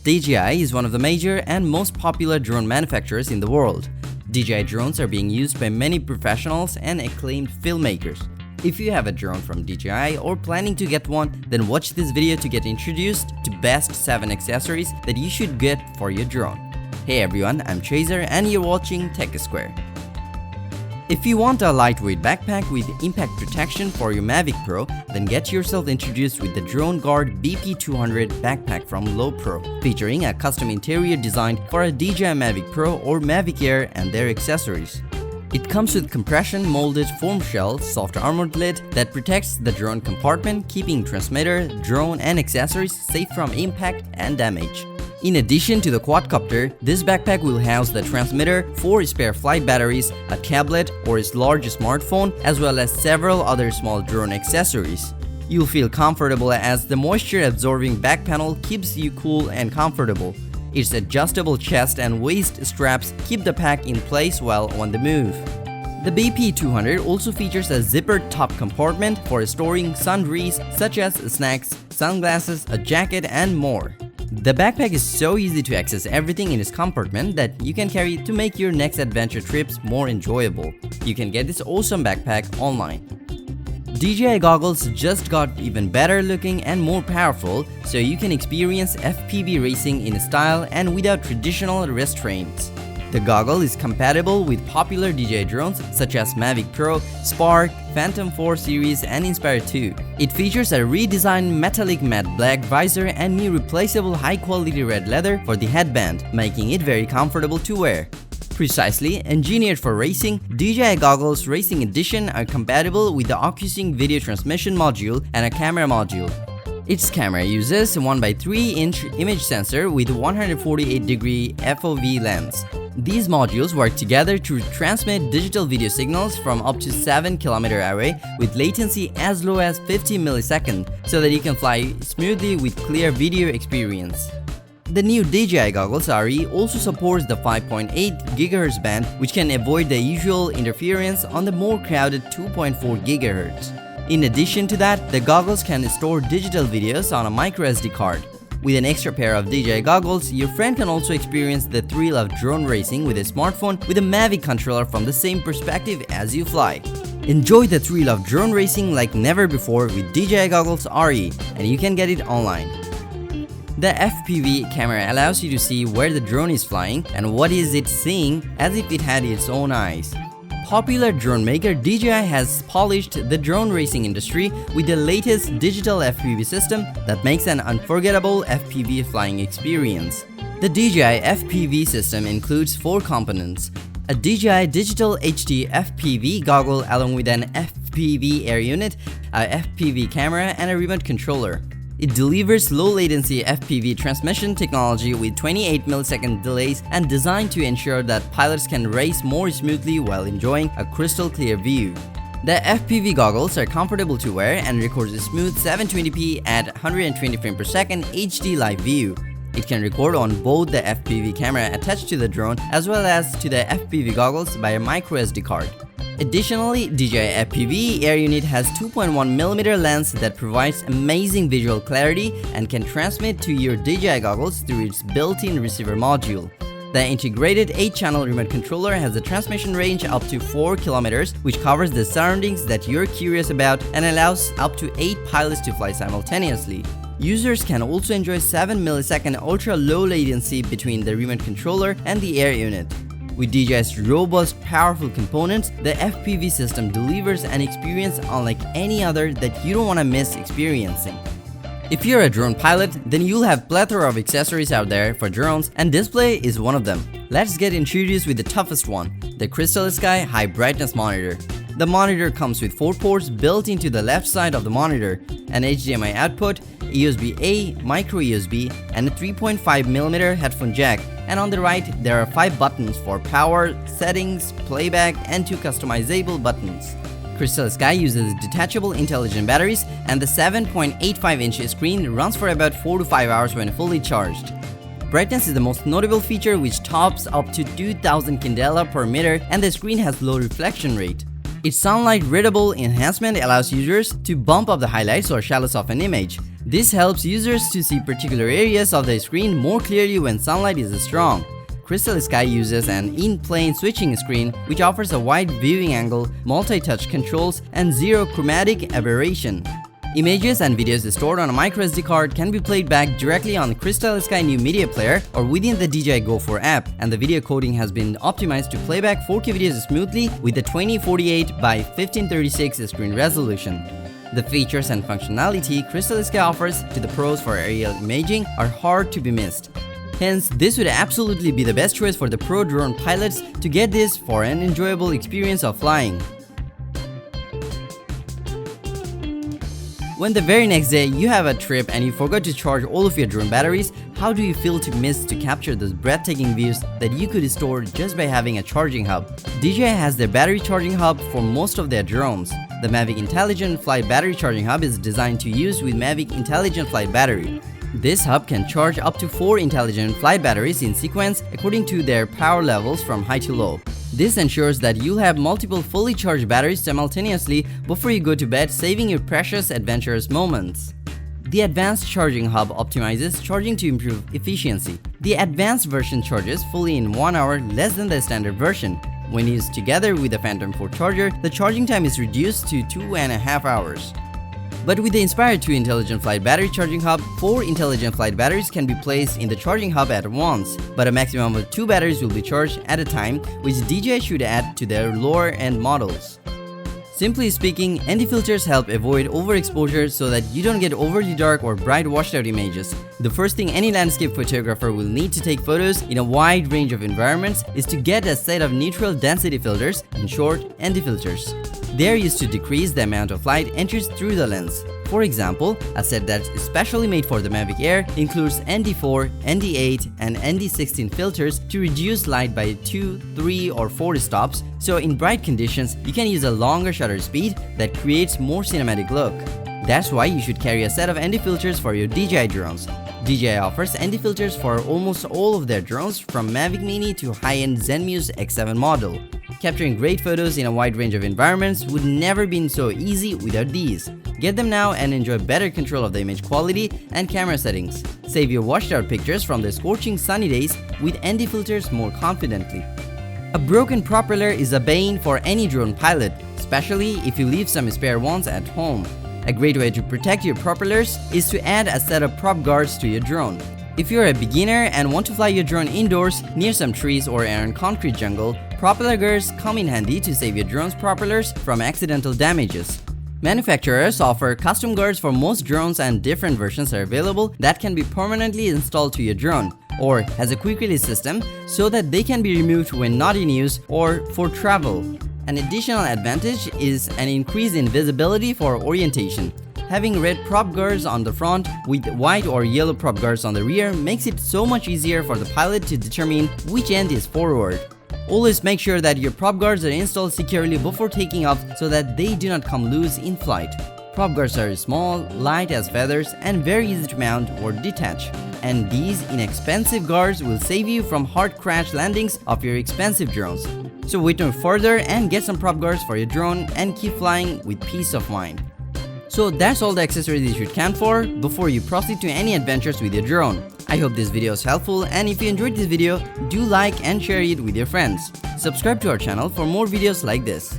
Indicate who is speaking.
Speaker 1: DJI is one of the major and most popular drone manufacturers in the world. DJI drones are being used by many professionals and acclaimed filmmakers. If you have a drone from DJI or planning to get one, then watch this video to get introduced to best 7 accessories that you should get for your drone. Hey everyone, I'm Chaser and you're watching Tech Square. If you want a lightweight backpack with impact protection for your Mavic Pro, then get yourself introduced with the DroneGuard BP 200 backpack from Lowepro, featuring a custom interior designed for a DJI Mavic Pro or Mavic Air and their accessories. It comes with compression molded foam shell, soft armored lid that protects the drone compartment, keeping transmitter, drone and accessories safe from impact and damage. In addition to the quadcopter, this backpack will house the transmitter, 4 spare flight batteries, a tablet or its large smartphone, as well as several other small drone accessories. You'll feel comfortable as the moisture-absorbing back panel keeps you cool and comfortable. Its adjustable chest and waist straps keep the pack in place while on the move. The BP 200 also features a zippered top compartment for storing sundries such as snacks, sunglasses, a jacket, and more. The backpack is so easy to access everything in its compartment that you can carry to make your next adventure trips more enjoyable. You can get this awesome backpack online. DJI goggles just got even better looking and more powerful, so you can experience FPV racing in style and without traditional restraints. The goggle is compatible with popular DJI drones such as Mavic Pro, Spark, Phantom 4 series and Inspire 2. It features a redesigned metallic matte black visor and new replaceable high-quality red leather for the headband, making it very comfortable to wear. Precisely engineered for racing, DJI Goggles Racing Edition are compatible with the OcuSync video transmission module and a camera module. Its camera uses a 1x3-inch image sensor with a 148-degree FOV lens. These modules work together to transmit digital video signals from up to 7 km away with latency as low as 50 milliseconds so that you can fly smoothly with clear video experience. The new DJI Goggles R also supports the 5.8 GHz band, which can avoid the usual interference on the more crowded 2.4 GHz. In addition to that, the goggles can store digital videos on a microSD card. With an extra pair of DJI goggles, your friend can also experience the thrill of drone racing with a smartphone with a Mavic controller from the same perspective as you fly. Enjoy the thrill of drone racing like never before with DJI Goggles R, and you can get it online. The FPV camera allows you to see where the drone is flying and what is it seeing as if it had its own eyes. Popular drone maker DJI has polished the drone racing industry with the latest digital FPV system that makes an unforgettable FPV flying experience. The DJI FPV system includes 4 components: a DJI Digital HD FPV goggle along with an FPV air unit, a FPV camera, and a remote controller. It delivers low-latency FPV transmission technology with 28 millisecond delays and designed to ensure that pilots can race more smoothly while enjoying a crystal clear view. The FPV goggles are comfortable to wear and records a smooth 720p at 120 frames per second HD live view. It can record on both the FPV camera attached to the drone as well as to the FPV goggles by a microSD card. Additionally, DJI FPV Air Unit has 2.1mm lens that provides amazing visual clarity and can transmit to your DJI goggles through its built-in receiver module. The integrated 8-channel remote controller has a transmission range up to 4 km, which covers the surroundings that you're curious about and allows up to 8 pilots to fly simultaneously. Users can also enjoy 7 millisecond ultra-low latency between the remote controller and the air unit. With DJI's robust, powerful components, the FPV system delivers an experience unlike any other that you don't want to miss experiencing. If you're a drone pilot, then you'll have a plethora of accessories out there for drones, and display is one of them. Let's get introduced with the toughest one, the CrystalSky High Brightness Monitor. The monitor comes with 4 ports built into the left side of the monitor, an HDMI output, USB-A, micro USB, and a 3.5mm headphone jack. And on the right, there are 5 buttons for power, settings, playback, and 2 customizable buttons. CrystalSky uses detachable intelligent batteries, and the 7.85-inch screen runs for about 4 to 5 hours when fully charged. Brightness is the most notable feature, which tops up to 2000 candela per meter, and the screen has low reflection rate. Its sunlight readable enhancement allows users to bump up the highlights or shallows of an image. This helps users to see particular areas of the screen more clearly when sunlight is strong. CrystalSky uses an in-plane switching screen which offers a wide viewing angle, multi-touch controls, and zero chromatic aberration. Images and videos stored on a microSD card can be played back directly on the CrystalSky new media player or within the DJI Go 4 app, and the video coding has been optimized to play back 4K videos smoothly with the 2048 by 1536 screen resolution. The features and functionality CrystalSky offers to the pros for aerial imaging are hard to be missed. Hence, this would absolutely be the best choice for the pro drone pilots to get this for an enjoyable experience of flying. When the very next day you have a trip and you forgot to charge all of your drone batteries, how do you feel to miss to capture those breathtaking views that you could store just by having a charging hub? DJI has their battery charging hub for most of their drones. The Mavic Intelligent Flight Battery Charging Hub is designed to use with Mavic Intelligent Flight Battery. This hub can charge up to 4 intelligent flight batteries in sequence according to their power levels from high to low. This ensures that you'll have multiple fully charged batteries simultaneously before you go to bed, saving your precious adventurous moments. The Advanced Charging Hub optimizes charging to improve efficiency. The advanced version charges fully in 1 hour, less than the standard version. When used together with the Phantom 4 charger, the charging time is reduced to 2.5 hours. But with the Inspire 2 Intelligent Flight Battery Charging Hub, 4 intelligent flight batteries can be placed in the charging hub at once, but a maximum of 2 batteries will be charged at a time, which DJI should add to their lower-end models. Simply speaking, ND filters help avoid overexposure so that you don't get overly dark or bright washed out images. The first thing any landscape photographer will need to take photos in a wide range of environments is to get a set of neutral density filters, in short, ND filters. They are used to decrease the amount of light enters through the lens. For example, a set that's especially made for the Mavic Air includes ND4, ND8, and ND16 filters to reduce light by 2, 3, or 4 stops, so in bright conditions, you can use a longer shutter speed that creates more cinematic look. That's why you should carry a set of ND filters for your DJI drones. DJI offers ND filters for almost all of their drones, from Mavic Mini to high-end Zenmuse X7 model. Capturing great photos in a wide range of environments would never been so easy without these. Get them now and enjoy better control of the image quality and camera settings. Save your washed out pictures from the scorching sunny days with ND filters more confidently. A broken propeller is a bane for any drone pilot, especially if you leave some spare ones at home. A great way to protect your propellers is to add a set of prop guards to your drone. If you're a beginner and want to fly your drone indoors near some trees or in concrete jungle, propeller guards come in handy to save your drone's propellers from accidental damages. Manufacturers offer custom guards for most drones, and different versions are available that can be permanently installed to your drone, or has a quick release system so that they can be removed when not in use or for travel. An additional advantage is an increase in visibility for orientation. Having red prop guards on the front with white or yellow prop guards on the rear makes it so much easier for the pilot to determine which end is forward. Always make sure that your prop guards are installed securely before taking off so that they do not come loose in flight. Prop guards are small, light as feathers, and very easy to mount or detach. And these inexpensive guards will save you from hard crash landings of your expensive drones. So wait no further and get some prop guards for your drone and keep flying with peace of mind. So that's all the accessories you should count for before you proceed to any adventures with your drone. I hope this video is helpful, and if you enjoyed this video, do like and share it with your friends. Subscribe to our channel for more videos like this.